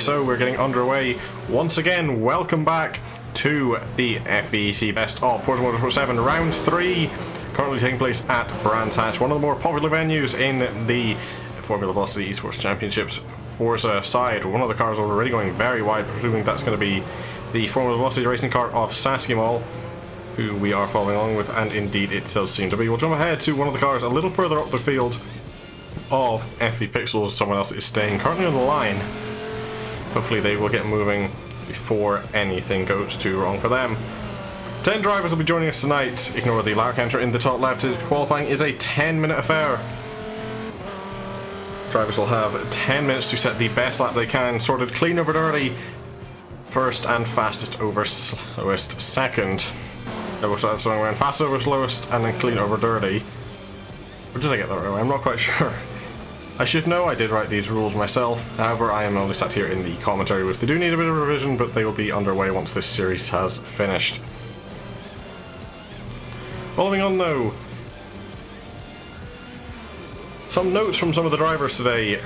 So we're getting underway once again. Welcome back to the FVEC Best of Forza Motorsport 7 Round 3, currently taking place at Brands Hatch, one of the more popular venues in the Formula Velocity Esports Championships Forza side. One of the cars already going very wide, presuming that's going to be the Formula Velocity racing car of Saskimal, who we are following along with, and indeed it does seem to be. We'll jump ahead to one of the cars a little further up the field of FV Pixels. Someone else is staying currently on the line. Hopefully they will get moving before anything goes too wrong for them. 10 drivers will be joining us tonight. Ignore the lap counter in the top left. Qualifying is a 10-minute affair. Drivers will have 10 minutes to set the best lap they can, sorted clean over dirty first and fastest over slowest second. That's wrong around, fast over slowest and then clean over dirty. Or did I get that right? I'm not quite sure. I should know, I did write these rules myself. However, I am only sat here in the commentary booth. They do need a bit of revision, but they will be underway once this series has finished. Following on though, some notes from some of the drivers today.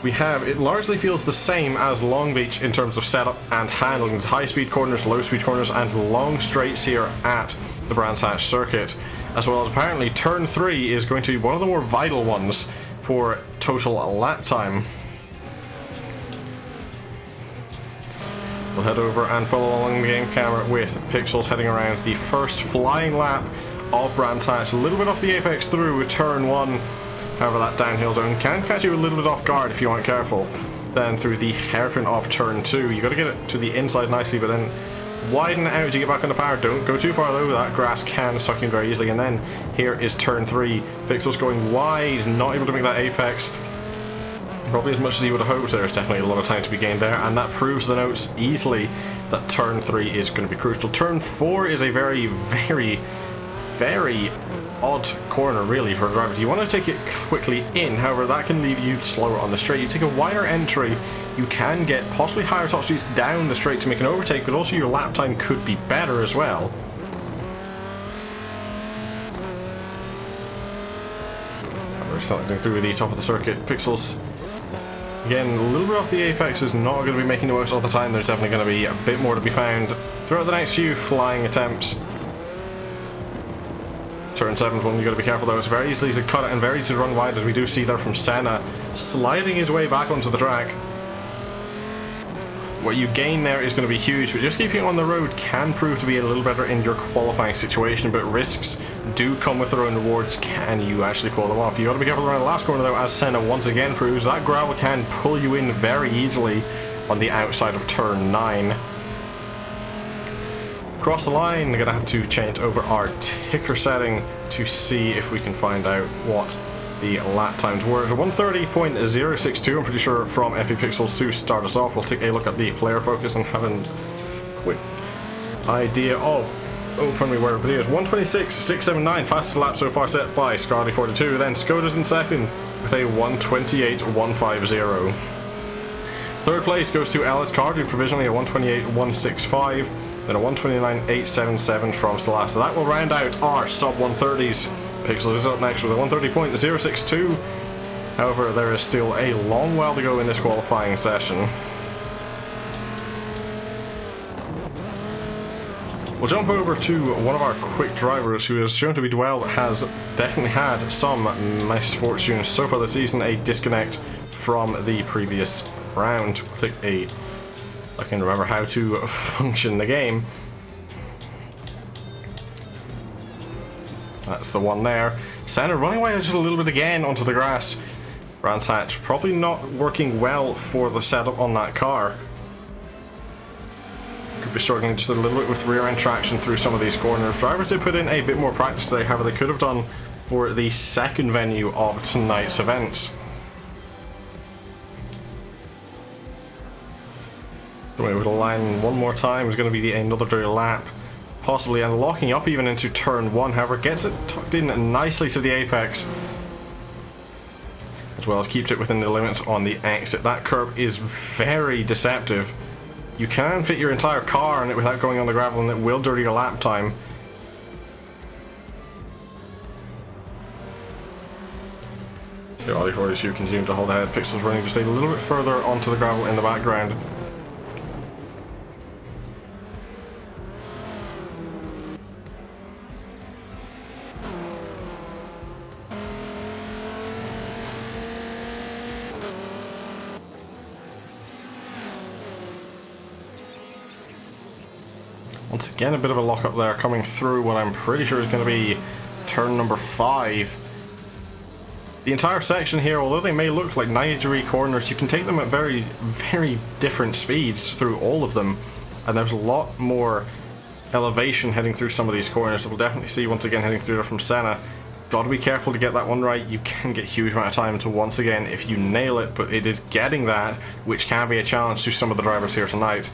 It largely feels the same as Long Beach in terms of setup and handling. There's high speed corners, low speed corners, and long straights here at the Brands Hatch circuit. As well as apparently turn 3 is going to be one of the more vital ones for total lap time. We'll head over and follow along the game camera with Pixels heading around the first flying lap of Brands Hatch. A little bit off the apex through turn 1. However, that downhill zone can catch you a little bit off guard if you aren't careful. Then through the hairpin of turn 2, you got to get it to the inside nicely, but then widen it out to get back on the power. Don't go too far though, that grass can suck in very easily. And then here is turn 3. Pixels going wide, not able to make that apex. Probably as much as he would have hoped. There's definitely a lot of time to be gained there, and that proves the notes easily that turn 3 is going to be crucial. Turn 4 is a very, very, very odd corner really for a driver. You want to take it quickly in, however that can leave you slower on the straight. You take a wider entry, you can get possibly higher top speeds down the straight to make an overtake, but also your lap time could be better as well. We're starting through the top of the circuit. Pixels again a little bit off the apex, is not going to be making the most of the time. There's definitely going to be a bit more to be found throughout the next few flying attempts. Turn 7's one you got to be careful though. It's very easy to cut it and very easy to run wide, as we do see there from Senna sliding his way back onto the track. What you gain there is going to be huge, but just keeping it on the road can prove to be a little better in your qualifying situation, but risks do come with their own rewards. Can you actually pull them off? You got to be careful around the last corner though, as Senna once again proves. That gravel can pull you in very easily on the outside of turn 9. Across the line, we're going to have to change over our ticker setting to see if we can find out what the lap times were. 130.062, I'm pretty sure, from FV Pixels to start us off. We'll take a look at the player focus and have a quick idea of where everybody is. 126.679, fastest lap so far set by Scarly42. Then Skoda's in second with a 128.150. Third place goes to Ellis Cardew, provisionally a 128.165. Then a 129.877 from Celeste. So that will round out our sub 130s. Pixel is up next with a 130.062. However, there is still a long while to go in this qualifying session. We'll jump over to one of our quick drivers who has shown to be well, has definitely had some misfortune so far this season. A disconnect from the previous round. I can remember how to function the game. That's the one there. Senna running away just a little bit again onto the grass. Brands Hatch probably not working well for the setup on that car. Could be struggling just a little bit with rear end traction through some of these corners. Drivers did put in a bit more practice today, however they could have done for the second venue of tonight's events. Coming over the line one more time is going to be another dirty lap, possibly, and locking up even into turn 1. However, gets it tucked in nicely to the apex, as well as keeps it within the limits on the exit. That curb is very deceptive. You can fit your entire car in it without going on the gravel, and it will dirty your lap time. So Ollie 42 continuing to hold ahead. Pixels running just a little bit further onto the gravel in the background. Once again, a bit of a lock-up there coming through what I'm pretty sure is going to be turn number 5. The entire section here, although they may look like 90-degree corners, you can take them at very, very different speeds through all of them. And there's a lot more elevation heading through some of these corners that we'll definitely see once again heading through there from Senna. Gotta be careful to get that one right. You can get a huge amount of time to once again if you nail it, but it is getting that which can be a challenge to some of the drivers here tonight.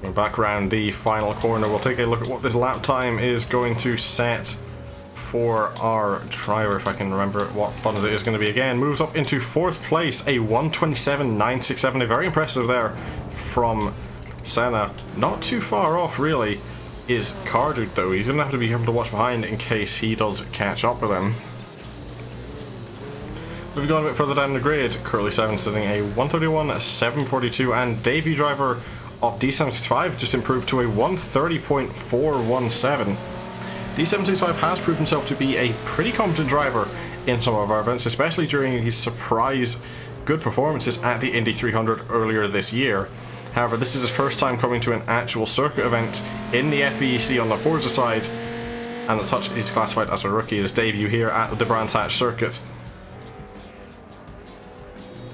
We're back around the final corner. We'll take a look at what this lap time is going to set for our driver, if I can remember what buttons it is going to be again. Moves up into 4th place, a 1:27.967, a very impressive there from Senna. Not too far off really is Cardude though. He's going to have to be able to watch behind in case he does catch up with him. Moving on a bit further down the grid, Curly 7 sitting a 1:31.742, and debut driver of D75 just improved to a 1:30.417. D75 has proved himself to be a pretty competent driver in some of our events, especially during his surprise good performances at the Indy 300 earlier this year. However, this is his first time coming to an actual circuit event in the FVEC on the Forza side, and as such he's classified as a rookie. His debut here at the Brands Hatch circuit.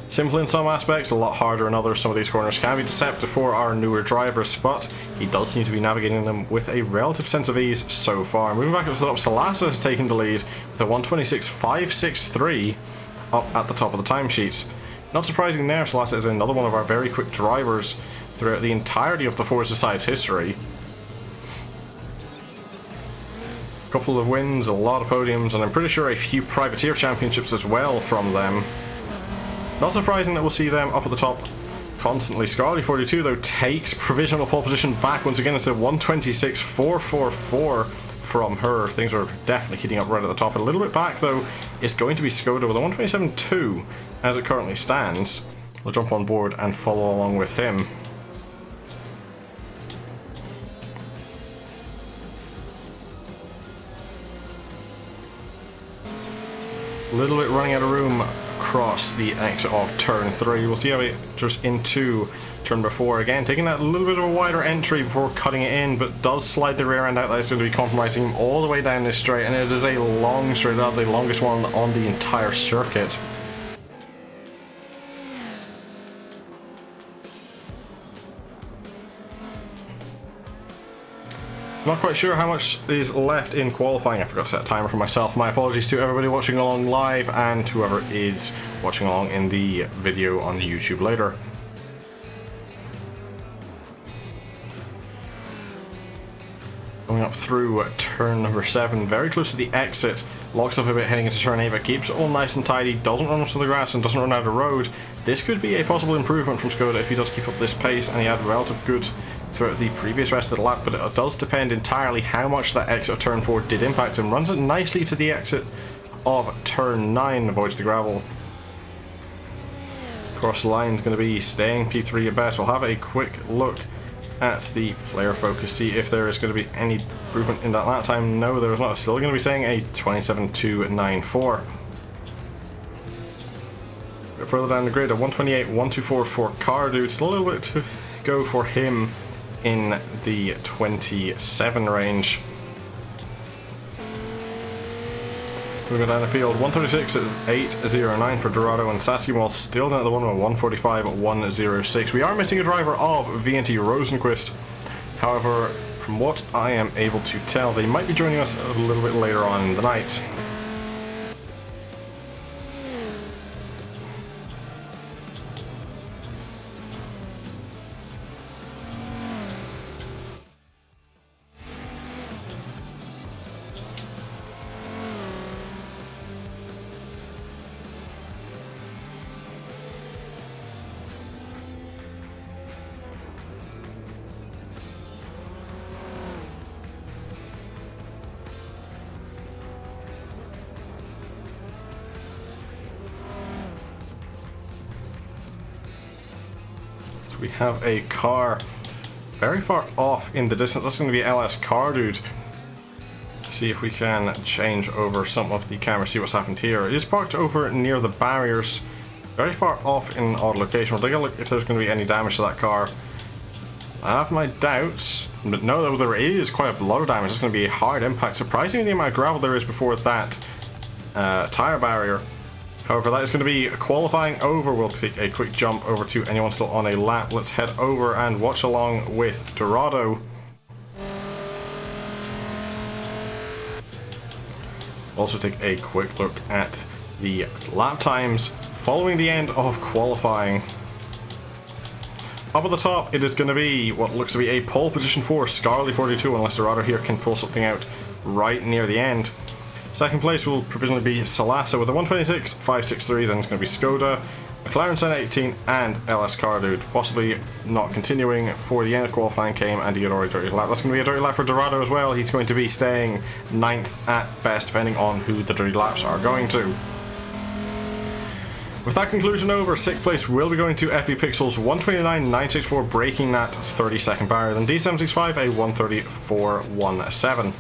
Simple in some aspects, a lot harder in others. Some of these corners can be deceptive for our newer drivers, but he does seem to be navigating them with a relative sense of ease so far. Moving back up to the top, Salasa has taken the lead with a 1:26.563 up at the top of the timesheets. Not surprising there, Salasa is another one of our very quick drivers throughout the entirety of the Forza side's history. A couple of wins, a lot of podiums, and I'm pretty sure a few privateer championships as well from them. Not surprising that we'll see them up at the top constantly. Scarly42 though takes provisional pole position back once again. It's a 1:26.444 from her. Things are definitely heating up right at the top. A little bit back though is going to be Skoda with a 1:27.2 as it currently stands. We'll jump on board and follow along with him. A little bit running out of room across the exit of turn 3. We'll see how it enters into turn number 4 again, taking that little bit of a wider entry before cutting it in, but does slide the rear end out. That's going to be compromising him all the way down this straight, and it is a long straight out, the longest one on the entire circuit. Not quite sure how much is left in qualifying. I forgot to set a timer for myself. My apologies to everybody watching along live and whoever is watching along in the video on YouTube later. Going up through turn number 7, very close to the exit. Locks up a bit heading into turn 8, but keeps it all nice and tidy. Doesn't run onto the grass and doesn't run out of road. This could be a possible improvement from Skoda if he does keep up this pace, and he had relative good throughout the previous rest of the lap, but it does depend entirely how much that exit of turn 4 did impact him. Runs it nicely to the exit of turn 9, avoids the gravel. Cross line is going to be staying P3 at best. We'll have a quick look at the player focus, see if there is going to be any improvement in that lap time. No, there is not. Still going to be saying a 27.294. A bit further down the grid, a 1:28.124 for Cardude. Still a little bit to go for him in the 27 range. We go down the field, 1:36.809 for Dorado, and Saskia still down at the bottom at 1:45.106. We are missing a driver of VNT Rosenquist. However, from what I am able to tell, they might be joining us a little bit later on in the night. We have a car very far off in the distance. That's going to be LS Cardude. See if we can change over some of the camera, see what's happened here. It is parked over near the barriers very far off in an odd location. We'll take a look if there's going to be any damage to that car. I have my doubts, but no, though there is quite a lot of damage. It's going to be a hard impact. Surprisingly, the amount of gravel there is before that tyre barrier. However, that is going to be qualifying over. We'll take a quick jump over to anyone still on a lap. Let's head over and watch along with Dorado. Also take a quick look at the lap times following the end of qualifying. Up at the top, it is going to be what looks to be a pole position for Scarly42, unless Dorado here can pull something out right near the end. Second place will provisionally be Salasa with a 126.563, then it's going to be Skoda, McLaren Senna 18, and LS Cardude. Possibly not continuing for the end of qualifying came and he had already dirty lap. That's going to be a dirty lap for Dorado as well. He's going to be staying 9th at best, depending on who the dirty laps are going to. With that conclusion over, 6th place will be going to FE Pixels 129.964, breaking that 30-second barrier. Then D765 a 134.17.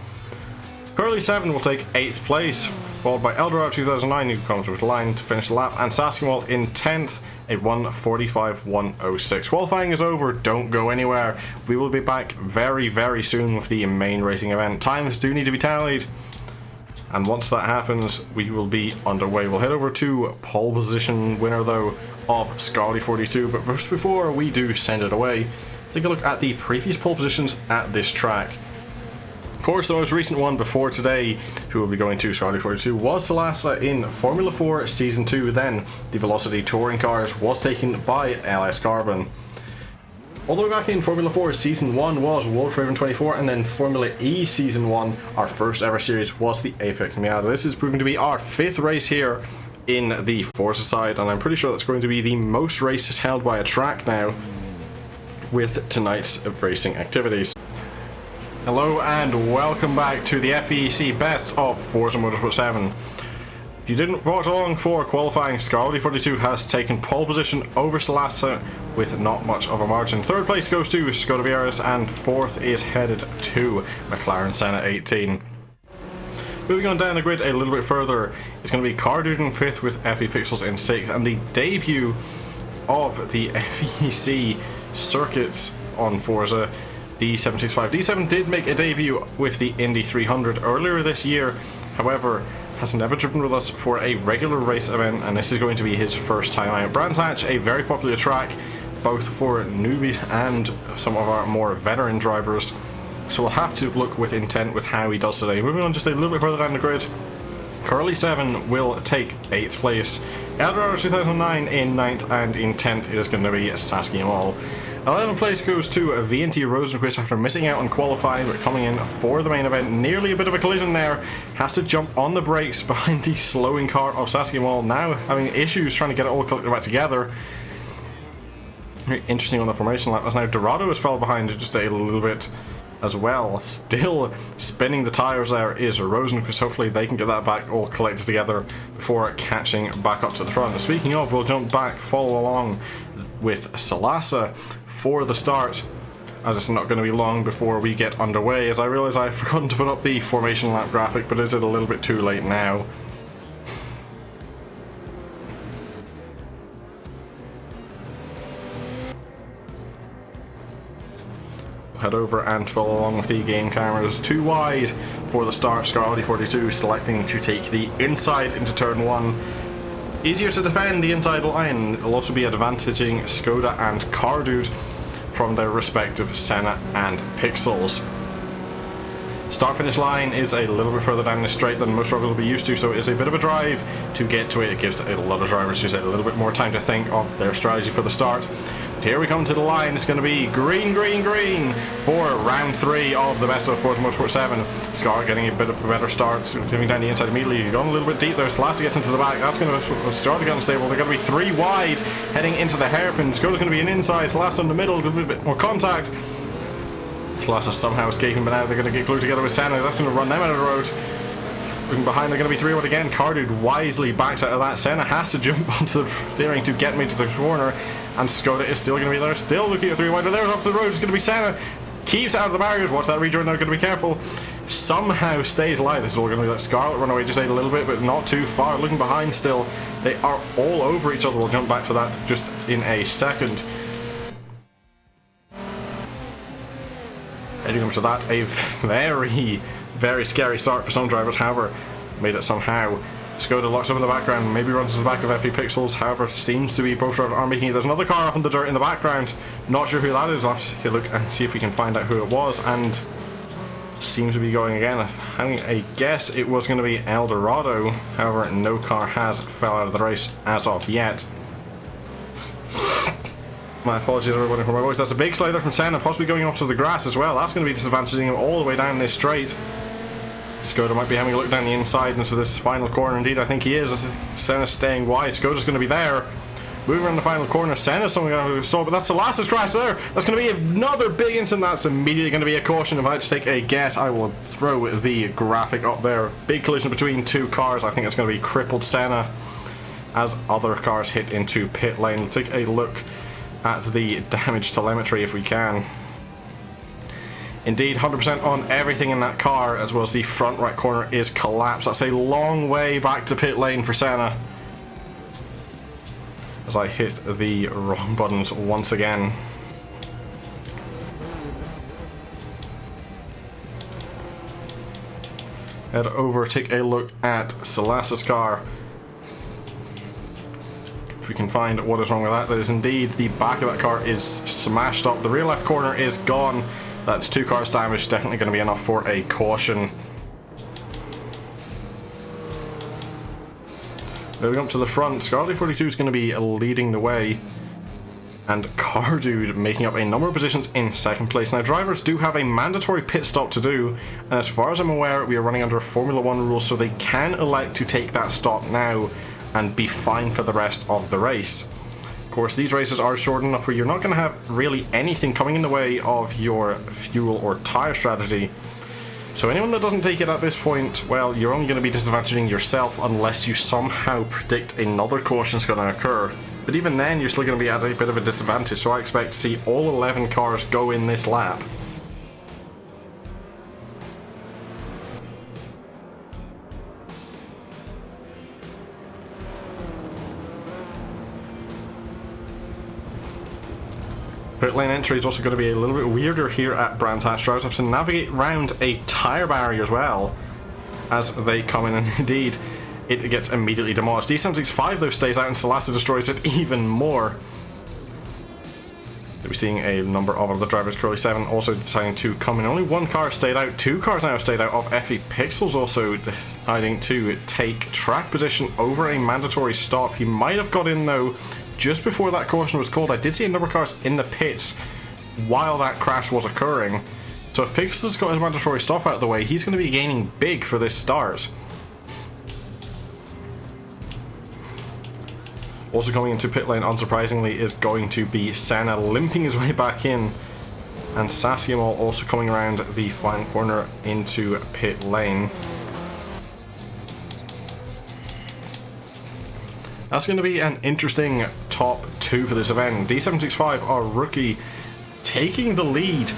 Curly7 will take 8th place, followed by Eldorado 2009, who comes with the line to finish the lap, and Saskinwall in 10th, a 145.106. Qualifying is over, don't go anywhere. We will be back very, very soon with the main racing event. Times do need to be tallied, and once that happens, we will be underway. We'll head over to pole position winner, though, of Scarly42, but just before we do send it away, take a look at the previous pole positions at this track. Of course, the most recent one before today, who will be going to Scarly42, was Salasa in Formula 4 Season 2. Then, the Velocity Touring Cars was taken by LS Carbon. All the way back in Formula 4 Season 1 was Wolf Raven 24, and then Formula E Season 1, our first ever series, was the Apex Miata. This is proving to be our 5th race here in the Forza side, and I'm pretty sure that's going to be the most races held by a track now with tonight's racing activities. Hello and welcome back to the FVEC Best of Forza Motorsport 7. If you didn't watch along for qualifying, Scarly42 has taken pole position over Salasa with not much of a margin. 3rd place goes to Skoda Vieras, and 4th is headed to McLaren Senna 18. Moving on down the grid a little bit further, it's going to be Cardude in 5th with FE Pixels in 6th, and the debut of the FVEC circuits on Forza, the D765. D7 did make a debut with the Indy 300 earlier this year, however, has never driven with us for a regular race event, and this is going to be his first time out. Brands Hatch, a very popular track, both for newbies and some of our more veteran drivers, so we'll have to look with intent with how he does today. Moving on just a little bit further down the grid, Curly7 will take 8th place, Eldorado 2009 in 9th, and in 10th it is going to be Saskinwall. 11th place goes to VNT Rosenquist after missing out on qualifying, but coming in for the main event. Nearly a bit of a collision there. Has to jump on the brakes behind the slowing car of Saskinwall, now having issues trying to get it all collected back together. Very interesting on the formation lap. As now Dorado has fell behind just a little bit as well. Still spinning the tyres there is Rosenquist. Hopefully they can get that back all collected together before catching back up to the front. Speaking of, we'll jump back, follow along with Salasa for the start, as it's not going to be long before we get underway, as I realise I've forgotten to put up the formation lap graphic, but is it a little bit too late now? Head over and follow along with the game cameras. Too wide for the start. Scarly42 selecting to take the inside into turn 1. Easier to defend the inside line. It'll also be advantaging Skoda and Cardude from their respective Senna and Pixels. Start-finish line is a little bit further down the straight than most drivers will be used to, so it's a bit of a drive to get to it. It gives a lot of drivers just a little bit more time to think of their strategy for the start. But here we come to the line. It's going to be green, green, green for round 3 of the Best of Forza Motorsport 7. Scar getting a bit of a better start, moving down the inside immediately. Gone a little bit deep there. Salasa gets into the back. That's going to start to get unstable. They're going to be 3 wide heading into the hairpin. Skoda's going to be an inside. Salasa in the middle, a little bit more contact. Salasa somehow escaping, but now they're going to get glued together with Senna. That's going to run them out of the road. Looking behind, they're going to be 3 wide again. Cardude wisely backs out of that. Senna has to jump onto the steering to get me to the corner, and Skoda is still going to be there, still looking at 3 wide. But there's off the road. It's going to be Senna. Keeps out of the barriers. Watch that rejoin. They're going to be careful. somehow stays alive. This is all going to let Scarlet run away just a little bit, but not too far. Looking behind still, they are all over each other. We'll jump back to that just in a second. Heading up to that, a very scary start for some drivers. However, made it somehow. Skoda locks up in the background, maybe runs to the back of FE Pixels. However, seems to be both drivers are making it. There's another car off in the dirt in the background. Not sure who that is. I'll have to take a look and see if we can find out who it was. And seems to be going again. Having a guess, it was going to be Eldorado. However, no car has fell out of the race as of yet. My apologies everybody for my voice. That's a big slider from Senna, possibly going off to the grass as well. That's going to be disadvantaging him all the way down this straight. Skoda might be having a look down the inside into this final corner. Indeed, I think he is. Senna's staying wide. Skoda's going to be there. Moving around the final corner. Senna's something going to stop, but that's the last crash there. That's going to be another big incident. That's immediately going to be a caution. If I had to take a guess, I will throw the graphic up there. Big collision between two cars. I think it's going to be crippled Senna as other cars hit into pit lane. Let's take a look at the damage telemetry if we can. Indeed, 100% on everything in that car, as well as the front right corner is collapsed. That's a long way back to pit lane for Senna. As I hit the wrong buttons once again. Head over, take a look at Salassa's car. If we can find what is wrong with that, that is indeed the back of that car is smashed up. The rear left corner is gone. That's two cars damaged, definitely going to be enough for a caution. Moving up to the front, Scarlet 42 is going to be leading the way. And Cardude making up a number of positions in second place. Now, drivers do have a mandatory pit stop to do, and as far as I'm aware, we are running under a Formula 1 rule, so they can elect to take that stop now and be fine for the rest of the race. Of course, these races are short enough where you're not going to have really anything coming in the way of your fuel or tyre strategy. So anyone that doesn't take it at this point, well, you're only going to be disadvantaging yourself unless you somehow predict another caution is going to occur. But even then, you're still going to be at a bit of a disadvantage, so I expect to see all 11 cars go in this lap. Pit lane entry is also going to be a little bit weirder here at Brands Hatch. Drivers have to navigate around a tyre barrier as well as they come in, and indeed it gets immediately demolished. D765 though stays out and Salassa destroys it even more. We're seeing a number of other drivers, Curly 7 also deciding to come in. Only one car stayed out, two cars now stayed out of FE Pixels also deciding to take track position over a mandatory stop. He might have got in though just before that caution was called. I did see a number of cars in the pits while that crash was occurring. So if Pixels has got his mandatory stop out of the way, he's going to be gaining big for this start. Also coming into pit lane, unsurprisingly, is going to be Senna limping his way back in. And Saskiamol also coming around the final corner into pit lane. That's going to be an interesting top two for this event. D765, our rookie, taking the lead,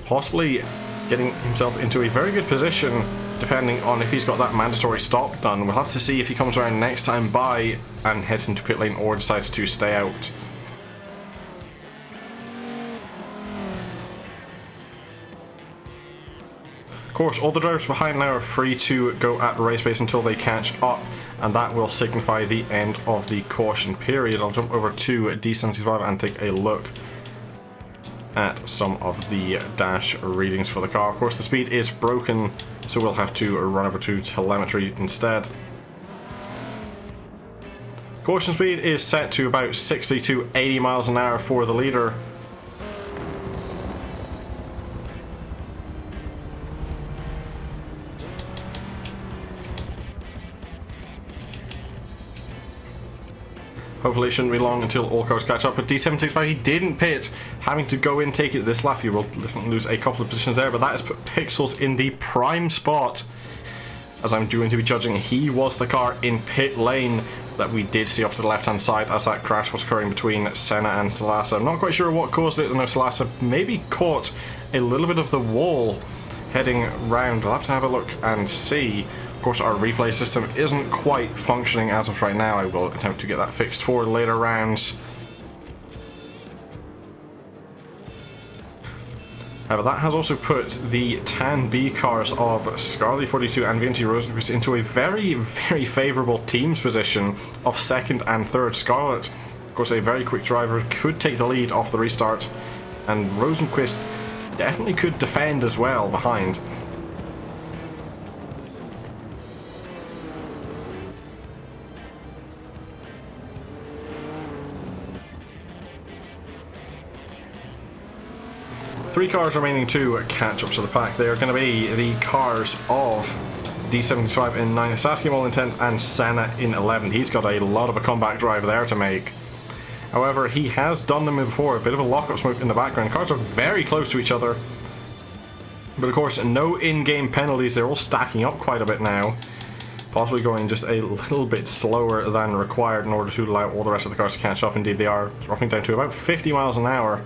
possibly getting himself into a very good position depending on if he's got that mandatory stop done. We'll have to see if he comes around next time by and heads into pit lane or decides to stay out. Of course, all the drivers behind now are free to go at race pace until they catch up, and that will signify the end of the caution period. I'll jump over to D75 and take a look at some of the dash readings for the car. Of course, the speed is broken, so we'll have to run over to telemetry instead. Caution speed is set to about 60 to 80 miles an hour for the leader. Hopefully it shouldn't be long until all cars catch up, but D765, he didn't pit, having to go in, take it this lap. He will lose a couple of positions there, but that has put Pixels in the prime spot. As I'm going to be judging, he was the car in pit lane that we did see off to the left-hand side as that crash was occurring between Senna and Salassa. I'm not quite sure what caused it. I know Salassa maybe caught a little bit of the wall heading round. I'll have to have a look and see. Of course, our replay system isn't quite functioning as of right now. I will attempt to get that fixed for later rounds. However, that has also put the Tan B cars of Scarlet 42 and VNT Rosenquist into a very, very favourable team's position of second and third. Scarlet, of course, a very quick driver, could take the lead off the restart, and Rosenquist definitely could defend as well behind. Three cars remaining to catch up to the pack. They are going to be the cars of D75 in 9, Sasuke Mall in 10, and Senna in 11. He's got a lot of a comeback drive there to make. However, he has done them before. A bit of a lock-up smoke in the background. Cars are very close to each other. But of course, no in-game penalties. They're all stacking up quite a bit now. Possibly going just a little bit slower than required in order to allow all the rest of the cars to catch up. Indeed, they are dropping down to about 50 miles an hour.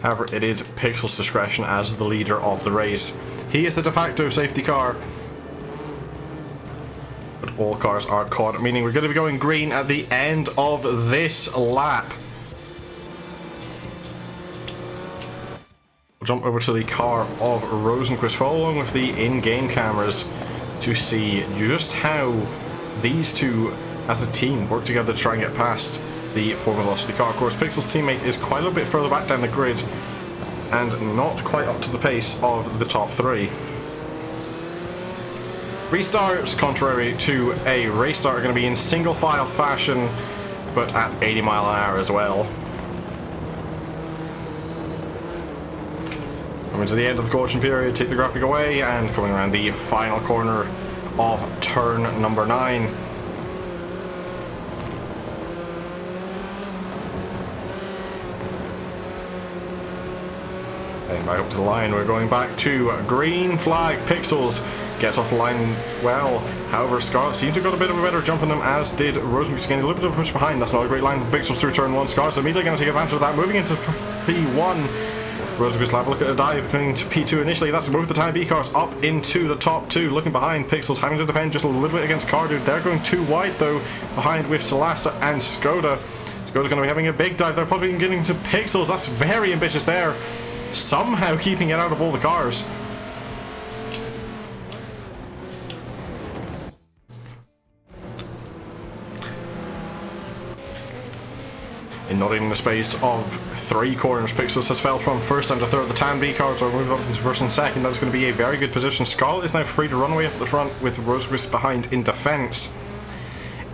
However, it is Pixel's discretion as the leader of the race. He is the de facto safety car. But all cars are caught, meaning we're going to be going green at the end of this lap. We'll jump over to the car of Rosenquist, follow along with the in-game cameras to see just how these two as a team work together to try and get past the Form Velocity car. Of course, Pixel's teammate is quite a little bit further back down the grid and not quite up to the pace of the top three. Restarts, contrary to a race start, are going to be in single file fashion, but at 80 mile an hour as well. Coming to the end of the caution period, take the graphic away, and coming around the final corner of turn number 9. Heading back up to the line, we're going back to green flag. Pixels gets off the line well. However, Scarlet seems to have got a bit of a better jump on them, as did Rosenquist, getting a little bit of a push behind. That's not a great line for Pixels through turn 1. Scarlet's immediately going to take advantage of that, moving into P1. Rosenquist will have a look at a dive, coming to P2 initially. That's both the Time B cars up into the top 2. Looking behind, Pixels having to defend just a little bit against Cardude. They're going too wide though, behind with Salasa and Skoda. Skoda's going to be having a big dive. They're probably getting to Pixels. That's very ambitious there. Somehow keeping it out of all the cars. In not even the space of 3 corners, Pixels has fell from first and to third. The Tan B cars are moved up into first and second. That's going to be a very good position. Scarlet is now free to run away up the front with Rosenquist behind in defense.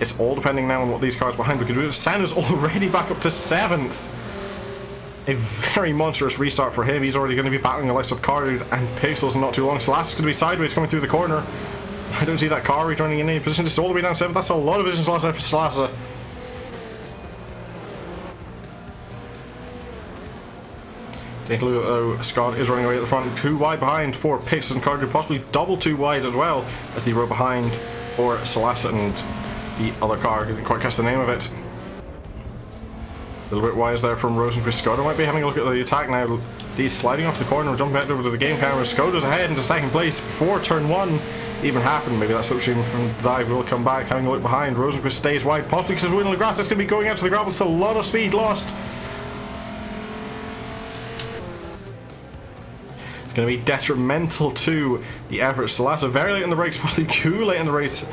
It's all depending now on what these cars behind we can do. Senna's already back up to 7th. A very monstrous restart for him. He's already going to be battling the likes of Cardude and Pixels in not too long. Salasa's going to be sideways coming through the corner. I don't see that car rejoining in any position. It's all the way down 7th. That's a lot of positions lost now for Salasa. Take a look though, Scott is running away at the front, too wide behind for Pixels and Cardude, possibly double too wide as well, as the row behind for Salasa and the other car. I didn't quite catch the name of it. A little bit wise there from Rosenquist. Skoda might be having a look at the attack now. He's sliding off the corner, jumping back over to the game camera. Skoda's ahead into second place before turn 1 even happened. Maybe that slipstream from the dive will come back, having a look behind. Rosenquist stays wide, possibly because of Win on the grass. That's going to be going out to the gravel. It's a lot of speed lost. It's going to be detrimental to the effort. Salasa very late in the brakes, possibly too late in the race,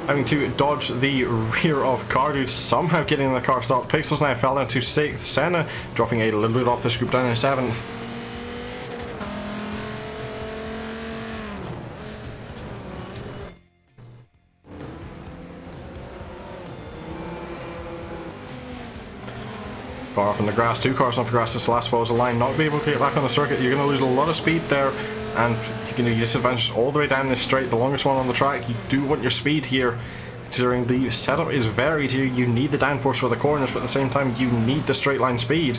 having to dodge the rear of Cardude, somehow getting the car stopped. Pixels now fell down to 6th. Senna dropping a little bit off the scoop down in 7th. Car off in the grass, 2 cars off the grass. This last follows the line, not be able to get back on the circuit. You're going to lose a lot of speed there, and you're going to be disadvantaged all the way down this straight, the longest one on the track. You do want your speed here, considering the setup is varied here. You need the downforce for the corners, but at the same time you need the straight line speed.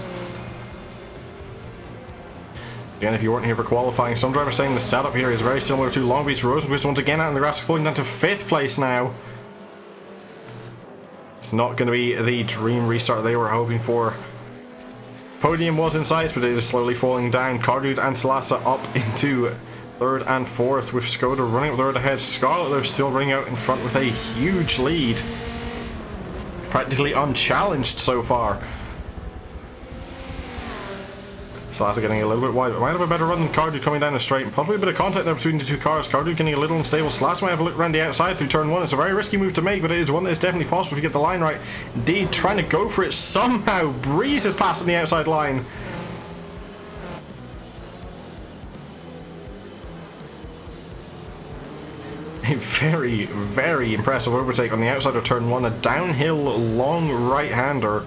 Again, if you weren't here for qualifying, some drivers saying the setup here is very similar to Long Beach. Rosenquist once again out in the grass, falling down to 5th place now. It's not going to be the dream restart they were hoping for. Podium was in sight, but it is slowly falling down. Cardude and Salasa up into third and fourth, with Skoda running up third ahead. Scarlett, though, still running out in front with a huge lead. Practically unchallenged so far. Salazar getting a little bit wide, but might have a better run than Cardew coming down the straight, and possibly a bit of contact there between the two cars. Cardew getting a little unstable. Salazar might have a look around the outside through turn one. It's a very risky move to make, but it is one that is definitely possible if you get the line right. Indeed, trying to go for it somehow breezes past on the outside line. A very, very impressive overtake on the outside of turn one. A downhill long right-hander.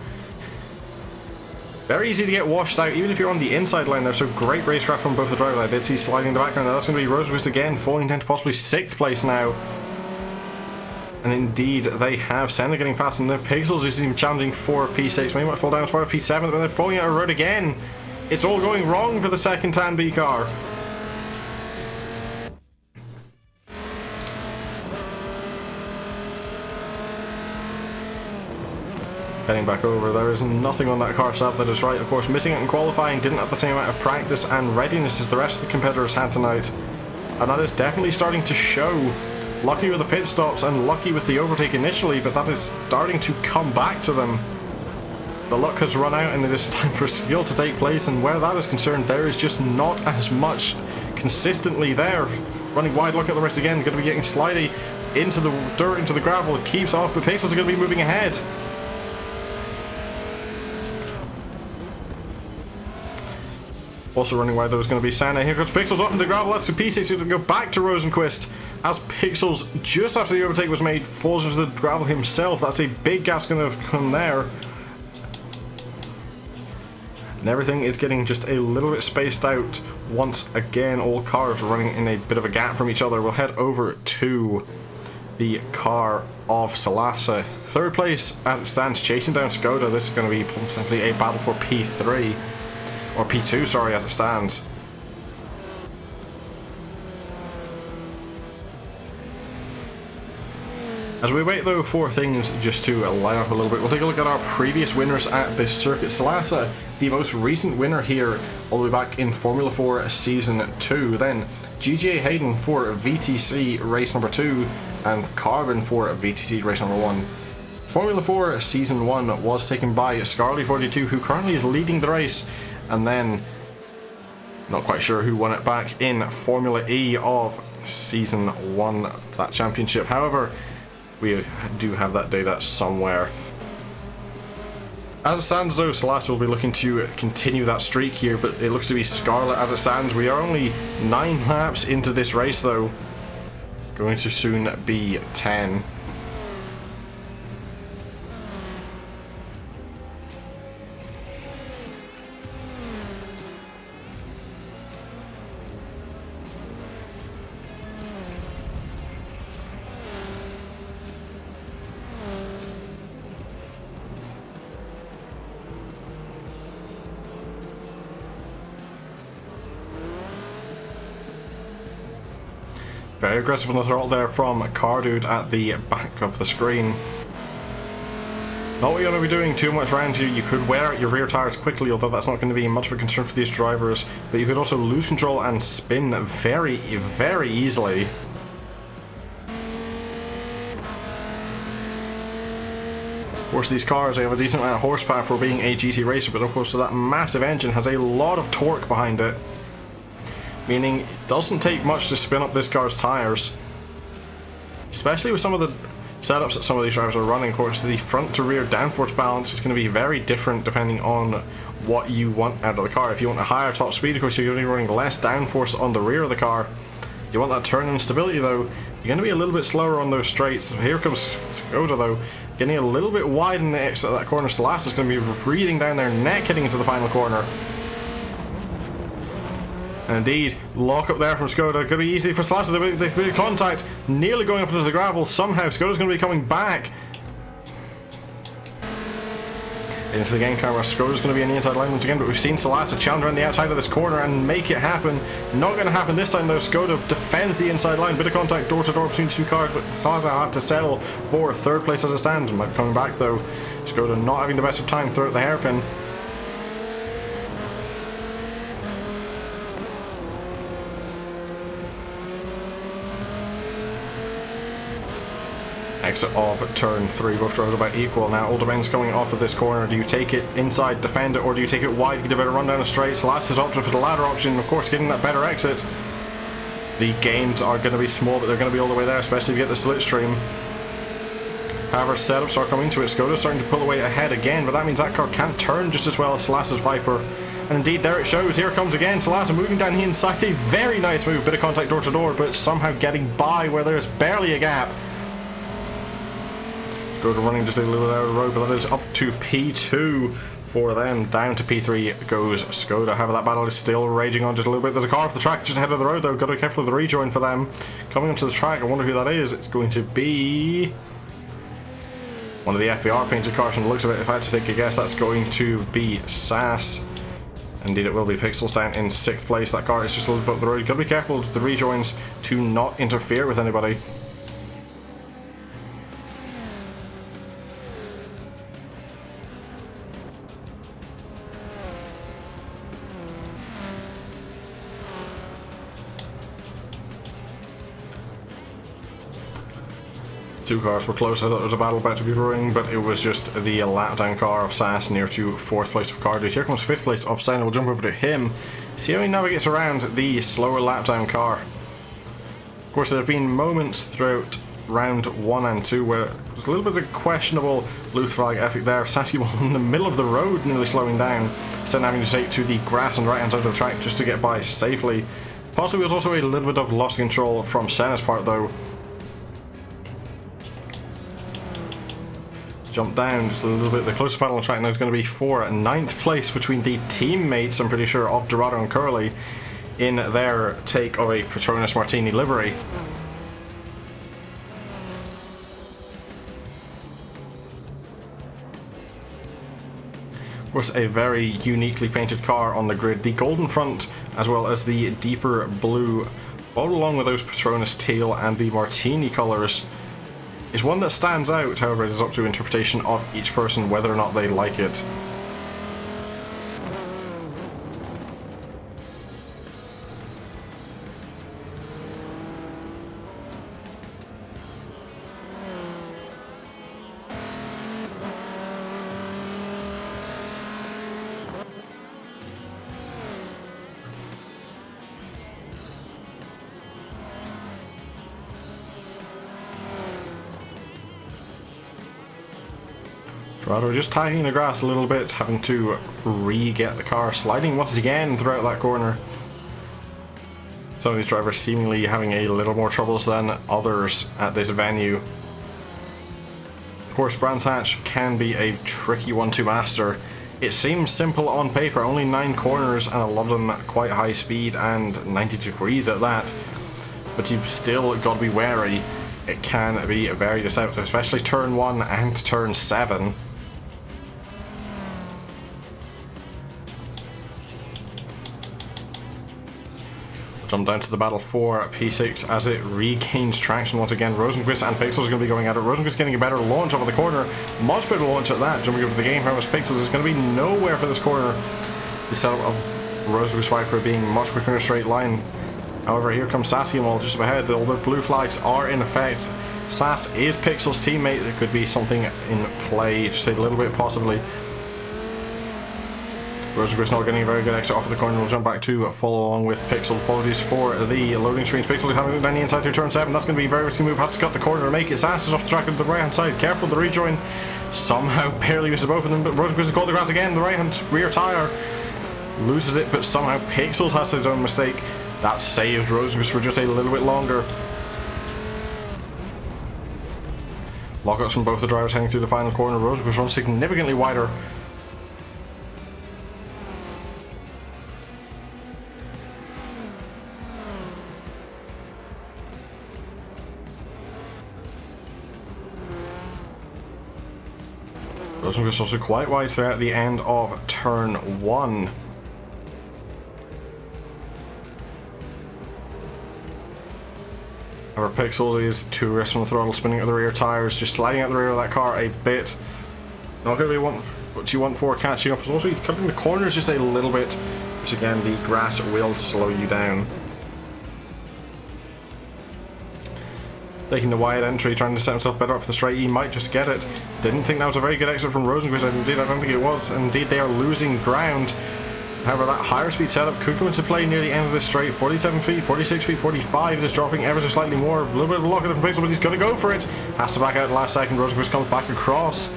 Very easy to get washed out, even if you're on the inside line there, so great racecraft from both the drivers. I did see sliding in the background. Now that's going to be Rosenquist again, falling down to possibly 6th place now. And indeed, they have Senna getting past, and if Pixels is even challenging for P6, maybe might fall down as far as P7, but they're falling out of road again. It's all going wrong for the second Tan B car. Heading back over, there is nothing on that car setup that is right. Of course, missing it in qualifying, didn't have the same amount of practice and readiness as the rest of the competitors had tonight. And that is definitely starting to show. Lucky with the pit stops and lucky with the overtake initially, but that is starting to come back to them. The luck has run out and it is time for skill to take place, and where that is concerned, there is just not as much consistently there. Running wide, look at the race again, going to be getting slidey into the dirt, into the gravel. It keeps off, but Pixels are going to be moving ahead. Also running wide, there was going to be Senna. Here comes Pixels off into the gravel. That's the P6 going to go back to Rosenquist as Pixels, just after the overtake was made, falls into the gravel himself. That's a big gap's going to come there. And everything is getting just a little bit spaced out. Once again, all cars running in a bit of a gap from each other. We'll head over to the car of Salazar. Third place as it stands, chasing down Skoda. This is going to be essentially a battle for P3. Or P2, sorry, as it stands. As we wait, though, for things just to line up a little bit, we'll take a look at our previous winners at this circuit. Salazar, the most recent winner here, all the way back in Formula 4 Season 2. Then GGA Hayden for VTC Race number 2, and Carbon for VTC Race number 1. Formula 4 Season 1 was taken by Scarly42, who currently is leading the race. And then, not quite sure who won it back in Formula E of Season 1, that championship. However, we do have that data somewhere. As it stands, though, Salazar will be looking to continue that streak here, but it looks to be Scarlett as it stands. We are only 9 laps into this race, though. Going to soon be 10. Very aggressive on the throttle there from Cardude at the back of the screen. Not what you want to be doing too much around here. You could wear out your rear tires quickly, although that's not going to be much of a concern for these drivers. But you could also lose control and spin very, very easily. Of course, these cars, they have a decent amount of horsepower for being a GT racer, but of course, so that massive engine has a lot of torque behind it. Meaning it doesn't take much to spin up this car's tires. Especially with some of the setups that some of these drivers are running. Of course, the front to rear downforce balance is going to be very different depending on what you want out of the car. If you want a higher top speed, of course, you're going to be running less downforce on the rear of the car. If you want that turn and stability, though, you're going to be a little bit slower on those straights. So here comes Skoda, though, getting a little bit wide in the exit of that corner. Salazar is going to be breathing down their neck heading into the final corner. And indeed, lock up there from Skoda. Going to be easy for Salazar. They've made contact, nearly going up into the gravel. Somehow Skoda's going to be coming back into the game camera. Skoda's going to be in the inside line once again, but we've seen Salazar challenge around the outside of this corner and make it happen. Not going to happen this time, though. Skoda defends the inside line. Bit of contact door to door between the two cars, but Salazar have to settle for third place as it stands. Might be coming back, though. Skoda not having the best of time throughout the hairpin. exit of turn 3. Both drivers about equal. Now all depends coming off of this corner. Do you take it inside, defend it, or do you take it wide, get a better run down the straight? Salas has opted for the latter option, of course getting that better exit. The gains are going to be small, but they're going to be all the way there, especially if you get the slipstream. However, setups are coming to it. Skoda's starting to pull away ahead again, but that means that car can't turn just as well as Salas's Viper. And indeed, there it shows. Here it comes again. Salas moving down the inside. A very nice move. Bit of contact door to door, but somehow getting by where there's barely a gap. Skoda running just a little bit out of the road, but that is up to P2 for them. Down to P3 goes Skoda. However, that battle is still raging on just a little bit. There's a car off the track just ahead of the road, though. Got to be careful of the rejoin for them. Coming onto the track, I wonder who that is. It's going to be one of the FVR painted cars from the looks of it. If I had to take a guess, that's going to be SAS. Indeed, it will be. Pixels down in 6th place. That car is just a little bit up the road. You've got to be careful with the rejoins to not interfere with anybody. Two cars were close. I thought there was a battle about to be brewing, but it was just the lap down car of SAS near to 4th place of Cardiff. Here comes 5th place of Senna. We'll jump over to him, see how he navigates around the slower lap down car. Of course, there have been moments throughout round 1 and 2 where there's a little bit of questionable blue flag effort there. Sasky in the middle of the road, nearly slowing down, instead of having to take to the grass on the right hand side of the track just to get by safely. Possibly was also a little bit of lost control from Senna's part, though. Jump down just a little bit. The closest battle on track now is going to be for 9th place between the teammates, I'm pretty sure, of Dorado and Curly in their take of a Petronas Martini livery. Of course, a very uniquely painted car on the grid. The golden front as well as the deeper blue, all along with those Petronas teal and the Martini colours, is one that stands out. However, it is up to interpretation of each person whether or not they like it. Dorado just tagging the grass a little bit, having to re-get the car, sliding once again throughout that corner. Some of these drivers seemingly having a little more troubles than others at this venue. Of course, Brands Hatch can be a tricky one to master. It seems simple on paper, only 9 corners and a lot of them at quite high speed and 90 degrees at that. But you've still got to be wary. It can be very deceptive, especially turn 1 and turn 7. Jump down to the battle for P6 as it regains traction once again. Rosenquist and Pixels are going to be going at it. Rosenquist getting a better launch off of the corner. Much better launch at that. Jumping over the game. However, Pixels is going to be nowhere for this corner. The setup of Rosenquist Viper being much quicker in a straight line. However, here comes Sassiamol just up ahead. All the blue flags are in effect. Sass is Pixel's teammate. There could be something in play, just a little bit possibly. Rosenquist not getting a very good exit off of the corner. We'll jump back to follow along with Pixel. Apologies for the loading screens. Pixel having it down the inside through turn 7. That's going to be a very risky move. Has to cut the corner to make it. Sass is off the track on the right hand side. Careful of the rejoin. Somehow barely misses both of them, but Rosenquist has caught the grass again. The right hand rear tyre loses it, but somehow Pixels has his own mistake. That saves Rosenquist for just a little bit longer. Lockouts from both the drivers heading through the final corner. Rosenquist runs significantly wider. Rosenquist also quite wide throughout the end of turn 1. However, Pixels is too aggressive on the throttle, spinning at the rear tyres, just sliding out the rear of that car a bit. Not going to be what you want for catching up. Also, he's cutting the corners just a little bit, which again, the grass will slow you down. taking the wide entry, trying to set himself better up for the straight. He might just get it. Didn't think that was a very good exit from Rosenquist. Indeed, I don't think it was. Indeed, they are losing ground. However, that higher speed setup could come into play near the end of this straight. 47 feet, 46 feet, 45. It is dropping ever so slightly more. A little bit of a lock at from Pixel, but he's going to go for it. Has to back out last second. Rosenquist comes back across.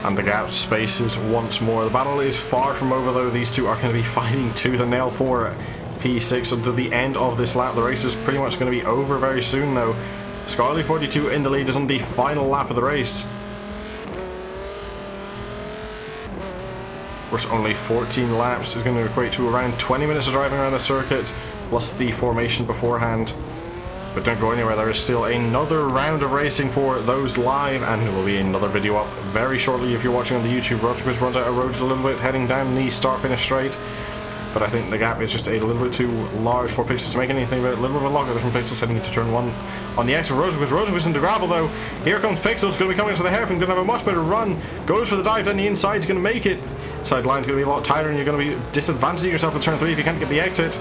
And the gap spaces once more. The battle is far from over, though. These two are going to be fighting tooth and nail for P6 until the end of this lap. The race is pretty much going to be over very soon, though. Scarly 42 in the lead is on the final lap of the race. Of course, only 14 laps is going to equate to around 20 minutes of driving around the circuit, plus the formation beforehand. But don't go anywhere, there is still another round of racing for those live, and there will be another video up very shortly if you're watching on the YouTube. Rosenquist runs out of road a little bit, heading down the start-finish straight. But I think the gap is just a little bit too large for Pixels to make anything of it. A little bit of a lock from Pixels heading into turn 1 on the exit of Rosenquist. Rosenquist into gravel, though. Here comes Pixels, going to be coming into the hairpin, going to have a much better run. Goes for the dive down the inside, he's going to make it. Side line's going to be a lot tighter, and you're going to be disadvantaging yourself in turn 3 if you can't get the exit.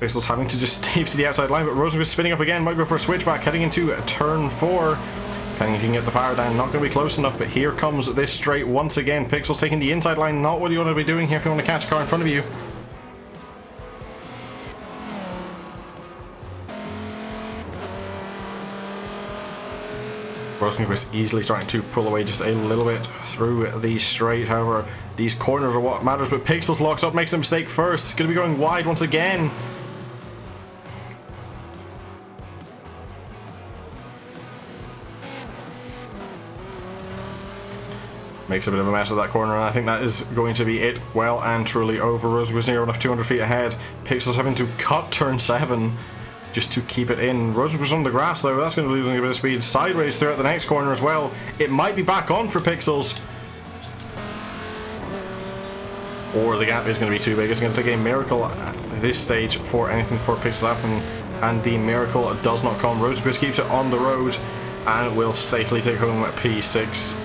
Pixels having to just stave to the outside line, but Rosenquist spinning up again, might go for a switchback, heading into turn 4. Depending if you can get the power down, not going to be close enough, but here comes this straight once again. Pixels taking the inside line, not what you want to be doing here if you want to catch a car in front of you. Rosenquist easily starting to pull away just a little bit through the straight. However, these corners are what matters, but Pixels locks up, makes a mistake first. Going to be going wide once again. Makes a bit of a mess of that corner, and I think that is going to be it well and truly over. Rosenquist near enough 200 feet ahead. Pixels having to cut turn 7 just to keep it in. Rosenquist on the grass, though. That's going to be losing a bit of speed. Sideways throughout the next corner as well. It might be back on for Pixels. Or the gap is going to be too big. It's going to take a miracle at this stage for anything for Pixels to happen. And the miracle does not come. Rosenquist keeps it on the road and will safely take home P6.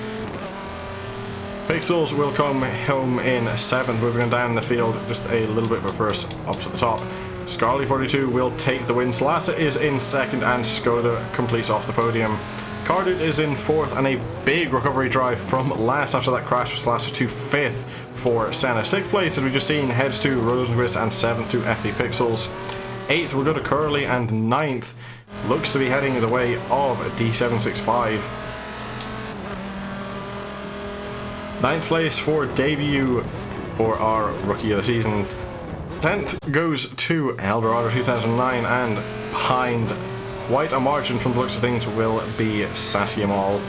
Pixels will come home in 7th, moving on down the field just a little bit, but first up to the top. Scarly 42 will take the win. Slasa is in 2nd, and Skoda completes off the podium. Carded is in 4th, and a big recovery drive from last after that crash with Slasa to 5th for Senna. 6th place, as we just seen, heads to Rosenquist, and 7th to FE Pixels. 8th will go to Curly, and 9th looks to be heading the way of D765. 9th place for debut for our Rookie of the Season. 10th goes to Eldorado 2009, and behind quite a margin from the looks of things will be Sassiamal.